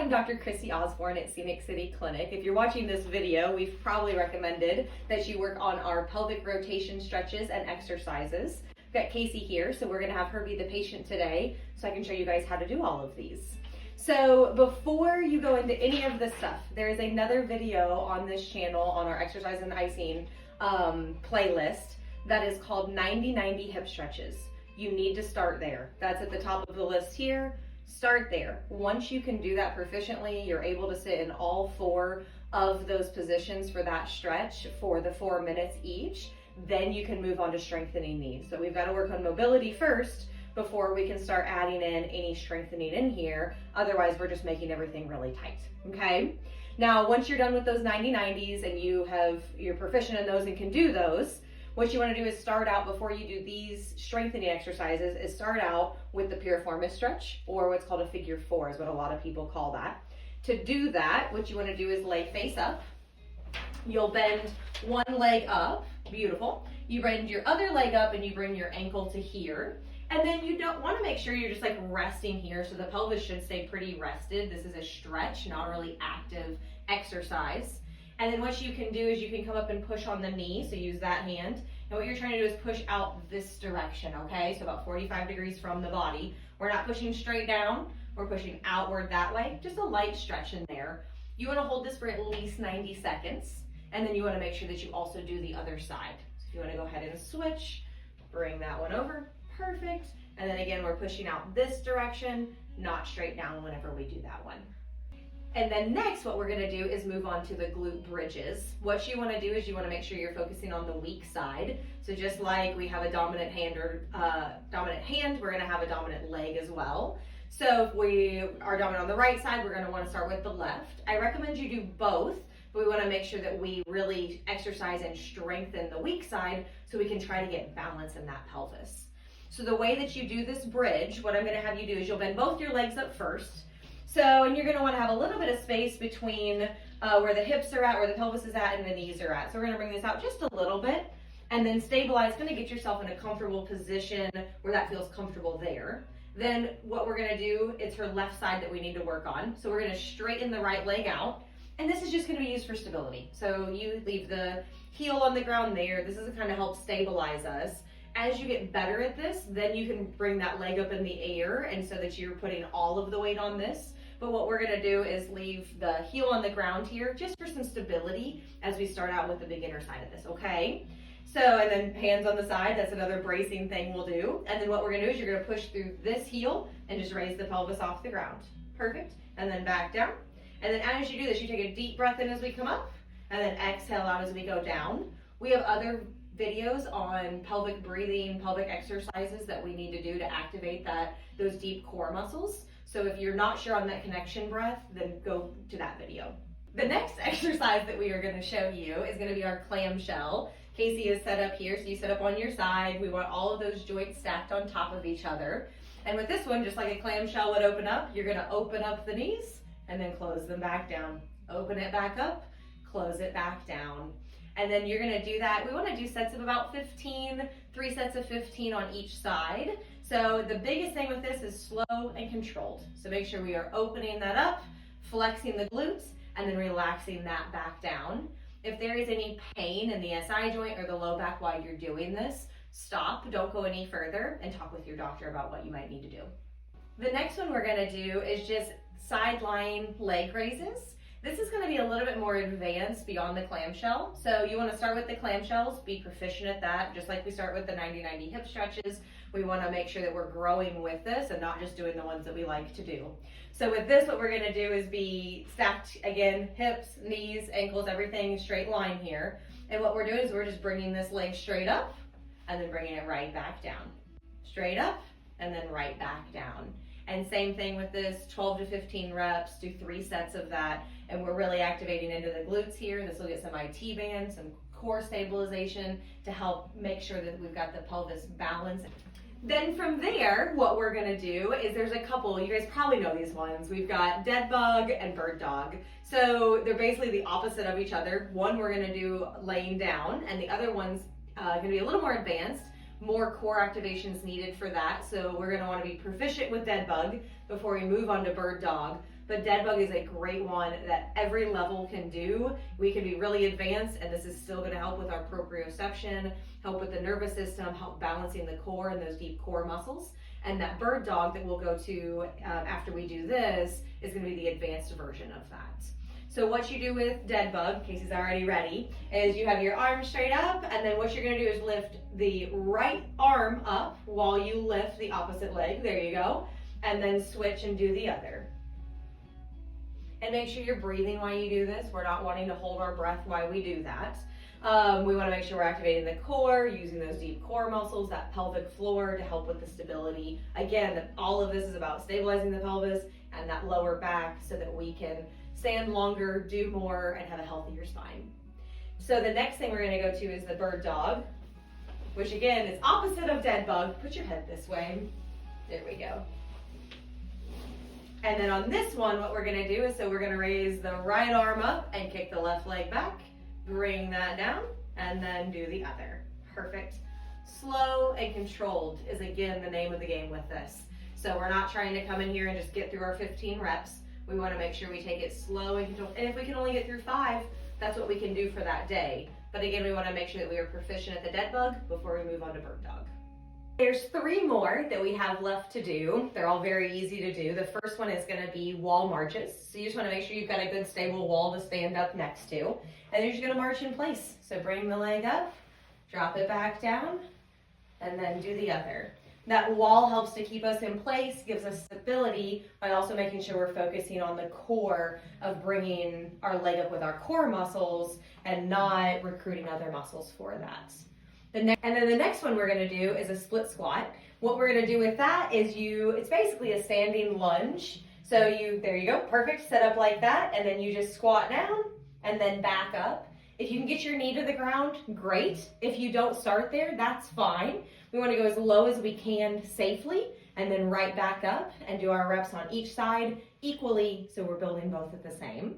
I'm Dr. Chrissy Osborne at Scenic City Clinic. If you're watching this video, we've probably recommended that you work on our pelvic rotation stretches and exercises. We've got Casey here, so we're going to have her be the patient today so I can show you guys how to do all of these. So before you go into any of this stuff, there is another video on this channel on our exercise and icing playlist that is called 90-90 hip stretches. You need to start there. That's at the top of the list here. Start there. Once you can do that proficiently, you're able to sit in all 4 of those positions for that stretch for the 4 minutes each. Then you can move on to strengthening these. So we've got to work on mobility first before we can start adding in any strengthening in here. Otherwise, we're just making everything really tight, okay? Now, once you're done with those 90-90s and you're proficient in those and can do those, what you want to do is start out before you do these strengthening exercises is start out with the piriformis stretch, or what's called a figure 4 is what a lot of people call that. To do that, what you want to do is lay face up. You'll bend one leg up, beautiful. You bend your other leg up and you bring your ankle to here. And then you don't want to make sure you're just like resting here, so the pelvis should stay pretty rested. This is a stretch, not a really active exercise. And then what you can do is you can come up and push on the knee, so use that hand. And what you're trying to do is push out this direction, okay? So about 45 degrees from the body. We're not pushing straight down, we're pushing outward that way. Just a light stretch in there. You want to hold this for at least 90 seconds. And then you want to make sure that you also do the other side. So if you want to go ahead and switch, bring that one over, perfect. And then again, we're pushing out this direction, not straight down whenever we do that one. And then next, what we're going to do is move on to the glute bridges. What you want to do is you want to make sure you're focusing on the weak side. So just like we have a dominant hand, we're going to have a dominant leg as well. So if we are dominant on the right side, we're going to want to start with the left. I recommend you do both, but we want to make sure that we really exercise and strengthen the weak side so we can try to get balance in that pelvis. So the way that you do this bridge, what I'm going to have you do is you'll bend both your legs up first. And you're going to want to have a little bit of space between where the hips are at, where the pelvis is at, and the knees are at. So we're going to bring this out just a little bit and then stabilize, going to get yourself in a comfortable position where that feels comfortable there. Then what we're going to do, it's her left side that we need to work on. So we're going to straighten the right leg out. And this is just going to be used for stability. So you leave the heel on the ground there. This is to kind of help stabilize us. As you get better at this, then you can bring that leg up in the air, and so that you're putting all of the weight on this. But what we're going to do is leave the heel on the ground here just for some stability as we start out with the beginner side of this, okay? And then hands on the side, that's another bracing thing we'll do. And then what we're going to do is you're going to push through this heel and just raise the pelvis off the ground. Perfect. And then back down. And then as you do this, you take a deep breath in as we come up, and then exhale out as we go down. We have other videos on pelvic breathing, pelvic exercises that we need to do to activate those deep core muscles. So if you're not sure on that connection breath, then go to that video. The next exercise that we are going to show you is going to be our clamshell. Casey is set up here, so you set up on your side. We want all of those joints stacked on top of each other. And with this one, just like a clamshell would open up, you're going to open up the knees and then close them back down. Open it back up, close it back down. And then you're going to do that. We want to do sets of about 15, 3 sets of 15 on each side. So the biggest thing with this is slow and controlled. So make sure we are opening that up, flexing the glutes, and then relaxing that back down. If there is any pain in the SI joint or the low back while you're doing this, stop, don't go any further, and talk with your doctor about what you might need to do. The next one we're going to do is just side lying leg raises. This is going to be a little bit more advanced beyond the clamshell. So you want to start with the clamshells, be proficient at that, just like we start with the 90-90 hip stretches. We want to make sure that we're growing with this and not just doing the ones that we like to do. So with this, what we're going to do is be stacked, again, hips, knees, ankles, everything straight line here. And what we're doing is we're just bringing this leg straight up and then bringing it right back down. Straight up and then right back down. And same thing with this, 12 to 15 reps, do 3 sets of that. And we're really activating into the glutes here. This will get some IT band, some core stabilization to help make sure that we've got the pelvis balanced. Then from there, what we're gonna do is there's a couple, you guys probably know these ones. We've got dead bug and bird dog. So they're basically the opposite of each other. One we're gonna do laying down, and the other one's gonna be a little more advanced. More core activations needed for that. So we're gonna wanna be proficient with dead bug before we move on to bird dog. but dead bug is a great one that every level can do. We can be really advanced, and this is still going to help with our proprioception, help with the nervous system, help balancing the core and those deep core muscles. And that bird dog that we'll go to after we do this is going to be the advanced version of that. So what you do with dead bug, Casey's already ready, is you have your arm straight up, and then what you're going to do is lift the right arm up while you lift the opposite leg. There you go. And then switch and do the other. And make sure you're breathing while you do this. We're not wanting to hold our breath while we do that. We want to make sure we're activating the core, using those deep core muscles, that pelvic floor to help with the stability. Again, all of this is about stabilizing the pelvis and that lower back so that we can stand longer, do more, and have a healthier spine. So the next thing we're going to go to is the bird dog, which again is opposite of dead bug. Put your head this way. There we go. And then on this one, what we're going to do is, so we're going to raise the right arm up and kick the left leg back, bring that down, and then do the other. Perfect. Slow and controlled is again the name of the game with this. So we're not trying to come in here and just get through our 15 reps. We want to make sure we take it slow and controlled. And if we can only get through 5, that's what we can do for that day. But again, we want to make sure that we are proficient at the dead bug before we move on to bird dog. There's 3 more that we have left to do. They're all very easy to do. The first one is going to be wall marches. So you just want to make sure you've got a good stable wall to stand up next to. And then you're just going to march in place. So bring the leg up, drop it back down, and then do the other. That wall helps to keep us in place, gives us stability by also making sure we're focusing on the core of bringing our leg up with our core muscles and not recruiting other muscles for that. And then the next one we're going to do is a split squat. What we're going to do with that is it's basically a standing lunge. So there you go, perfect, set up like that, and then you just squat down and then back up. If you can get your knee to the ground, great. If you don't start there, that's fine. We want to go as low as we can safely and then right back up and do our reps on each side equally so we're building both at the same.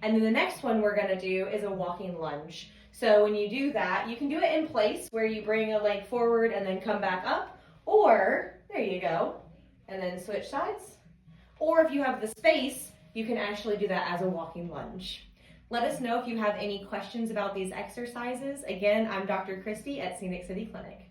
And then the next one we're going to do is a walking lunge. So when you do that, you can do it in place where you bring a leg forward and then come back up, or there you go, and then switch sides. Or if you have the space, you can actually do that as a walking lunge. Let us know if you have any questions about these exercises. Again, I'm Dr. Christy at Scenic City Clinic.